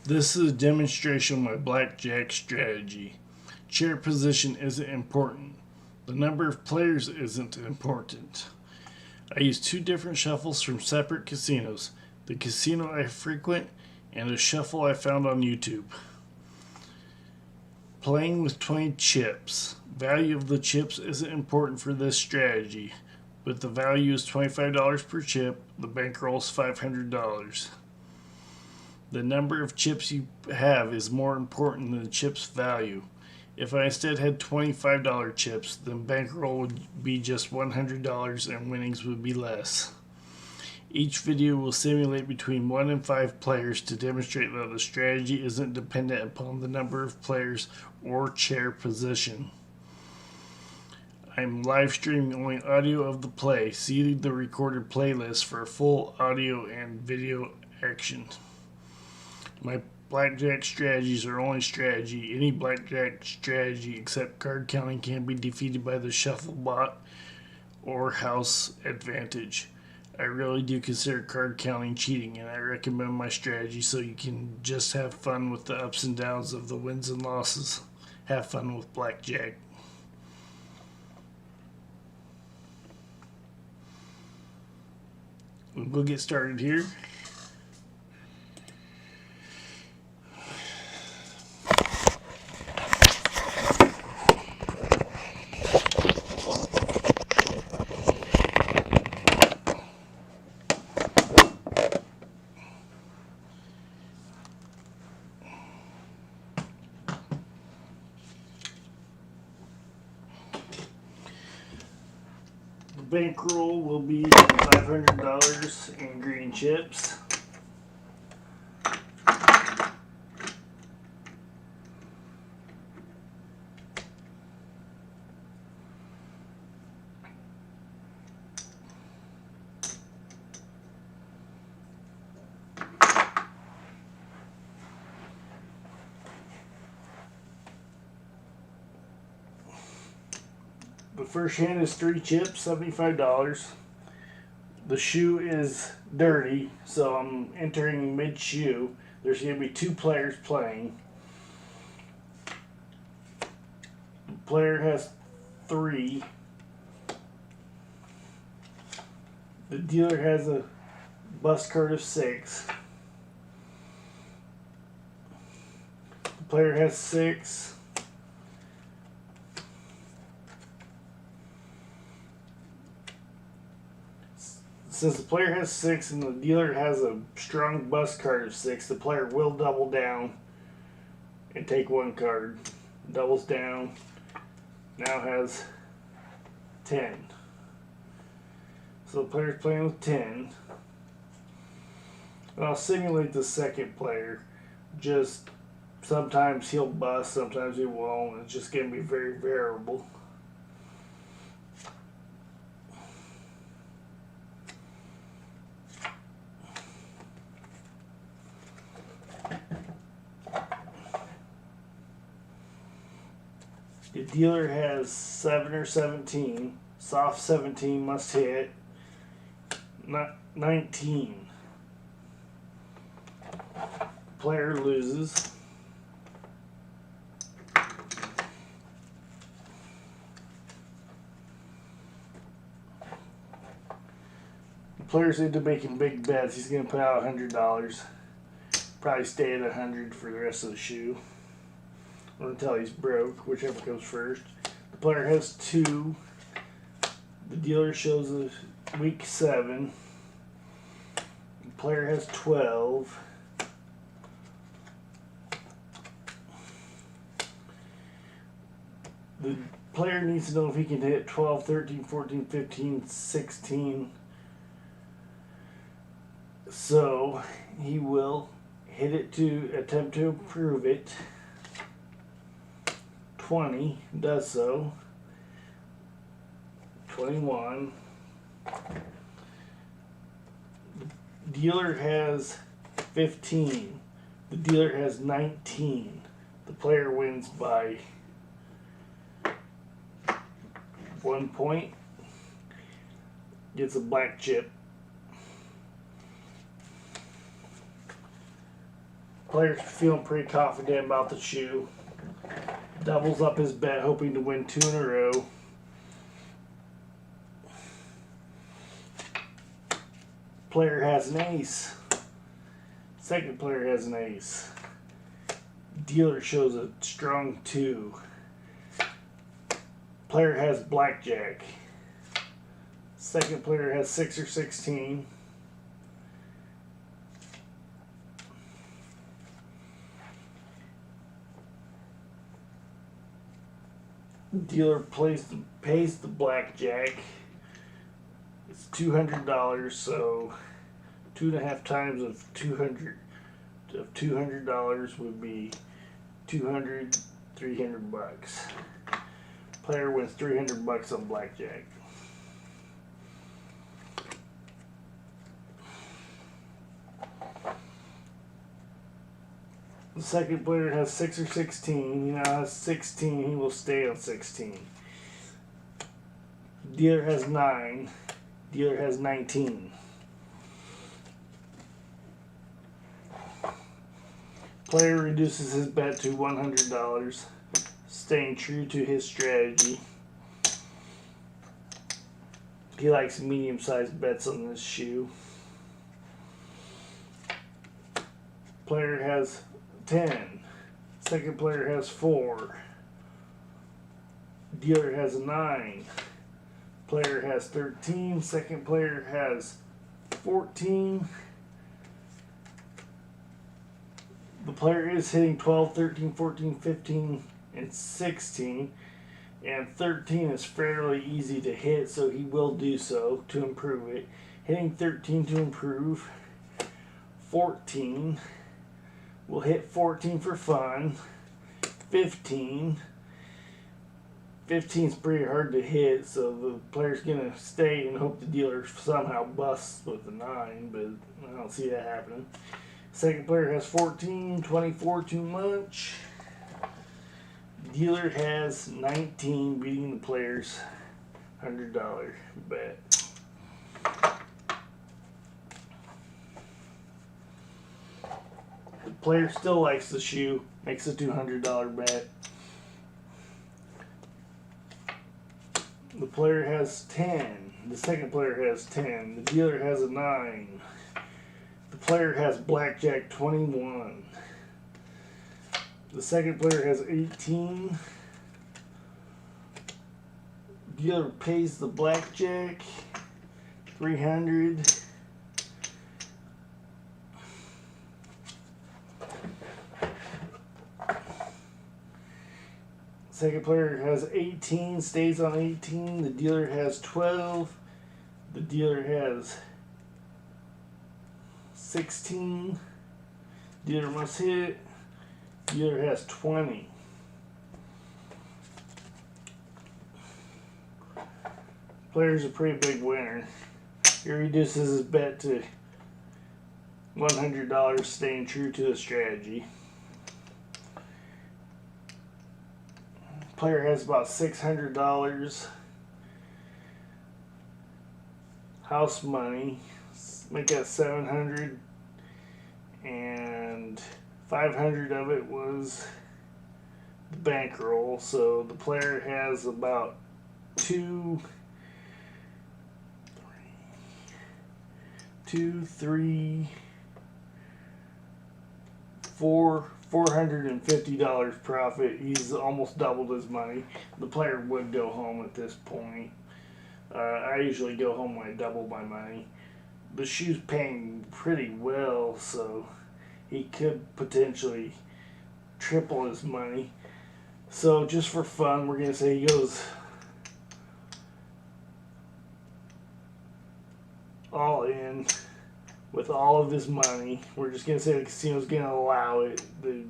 This is a demonstration of my blackjack strategy. Chair position isn't important. The number of players isn't important. I use two different shuffles from separate casinos. The casino I frequent and a shuffle I found on YouTube. Playing with 20 chips. Value of the chips isn't important for this strategy, but the value is $25 per chip. The bankroll is $500. The number of chips you have is more important than the chip's value. If I instead had $25 chips, then bankroll would be just $100 and winnings would be less. Each video will simulate between 1 and 5 players to demonstrate that the strategy isn't dependent upon the number of players or chair position. I'm live streaming only audio of the play. See the recorded playlist for a full audio and video action. My blackjack strategies are only strategy. Any blackjack strategy except card counting can be defeated by the shuffle bot or house advantage. I really do consider card counting cheating, and I recommend my strategy so you can just have fun with the ups and downs of the wins and losses. Have fun with blackjack. We'll get started here. Bankroll will be $500 in green chips. The first hand is 3 chips, $75. The shoe is dirty, so I'm entering mid-shoe. There's going to be 2 players playing. The player has 3. The dealer has a bust card of 6. The player has 6. Since the player has 6 and the dealer has a strong bust card of 6, the player will double down and take 1 card. Doubles down. Now has 10. So the player's playing with 10. And I'll simulate the second player. Just sometimes he'll bust, sometimes he won't. It's just going to be very variable. The dealer has 7 or 17. Soft 17 must hit. Not 19. Player loses. The player's into making big bets. He's going to put out $100. Probably stay at 100 for the rest of the shoe. Until he's broke, whichever comes first. The player has 2. The dealer shows a weak 7. The player has 12. The player needs to know if he can hit 12, 13, 14, 15, 16. So he will hit it to attempt to improve it. 20 does so. 21. The dealer has 15. The dealer has 19. The player wins by 1 point. Gets a black chip. Player's feeling pretty confident about the shoe. Doubles up his bet, hoping to win 2 in a row. Player has an ace. Second player has an ace. Dealer shows a strong 2. Player has blackjack. Second player has 6 or 16. Dealer pays the blackjack. It's $200, so 2.5 times of $200 would be 300 bucks. Player wins 300 bucks on blackjack. The second player has 6 or 16. He now has 16. He will stay on 16. Dealer has 9. Dealer has 19. Player reduces his bet to $100, staying true to his strategy. He likes medium-sized bets on this shoe. Player has 10. Second player has 4. Dealer has a 9. Player has 13. Second player has 14. The player is hitting 12, 13, 14, 15, and 16. And 13 is fairly easy to hit, so he will do so to improve it. Hitting 13 to improve. 14. We'll hit 14 for fun. 15. 15 is pretty hard to hit, so the player's going to stay and hope the dealer somehow busts with the 9, but I don't see that happening. Second player has 14, 24 too much. Dealer has 19, beating the player's $100 bet. The player still likes the shoe, makes a $200 bet. The player has 10. The second player has 10. The dealer has a 9. The player has blackjack 21. The second player has 18. Dealer pays the blackjack 300. Second player has 18, stays on 18. The dealer has 12. The dealer has 16. Dealer must hit. Dealer has 20. Player's a pretty big winner. He reduces his bet to $100, staying true to the strategy. Player has about $600 house money, make that 700, and 500 of it was the bankroll, so the player has about $450 profit. He's almost doubled his money. The player would go home at this point. I usually go home when I double my money. The shoe's paying pretty well, so he could potentially triple his money. So just for fun, we're going to say he goes all in with all of his money. We're just going to say the casino's going to allow it. The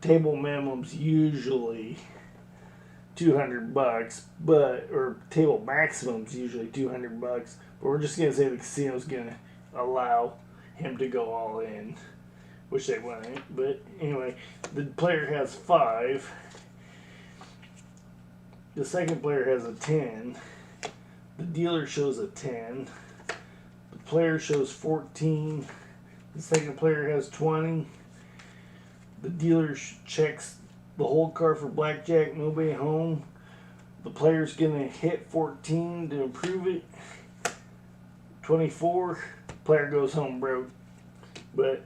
table minimum's usually $200, or table maximum's usually $200, but we're just going to say the casino's going to allow him to go all in, which they wouldn't. But anyway, the player has 5. The second player has a 10. The dealer shows a 10. The player shows 14. The second player has 20. The dealer checks the whole car for blackjack, nobody home. The player's gonna hit 14 to improve it. 24, player goes home broke. But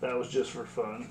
that was just for fun.